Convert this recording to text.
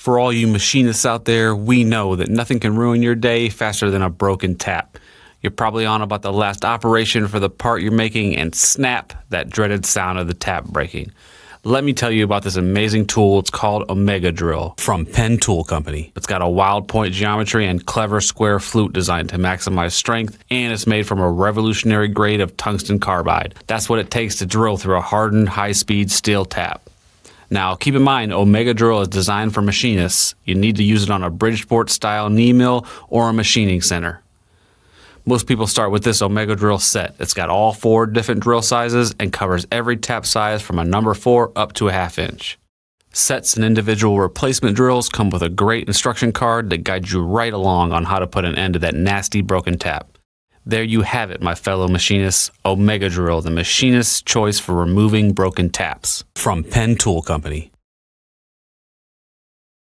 For all you machinists out there, we know that nothing can ruin your day faster than a broken tap. You're probably on about the last operation for the part you're making, and snap, that dreaded sound of the tap breaking. Let me tell you about this amazing tool. It's called Omega Drill from Penn Tool Company. It's got a wild point geometry and clever square flute designed to maximize strength, and it's made from a revolutionary grade of tungsten carbide. That's what it takes to drill through a hardened, high-speed steel tap. Now, keep in mind, Omega Drill is designed for machinists. You need to use it on a Bridgeport-style knee mill or a machining center. Most people start with this Omega Drill set. It's got all 4 different drill sizes and covers every tap size from a number 4 up to a 1/2 inch. Sets and individual replacement drills come with a great instruction card that guides you right along on how to put an end to that nasty broken tap. There you have it, my fellow machinists. Omega Drill, the machinist's choice for removing broken taps. From Penn Tool Company.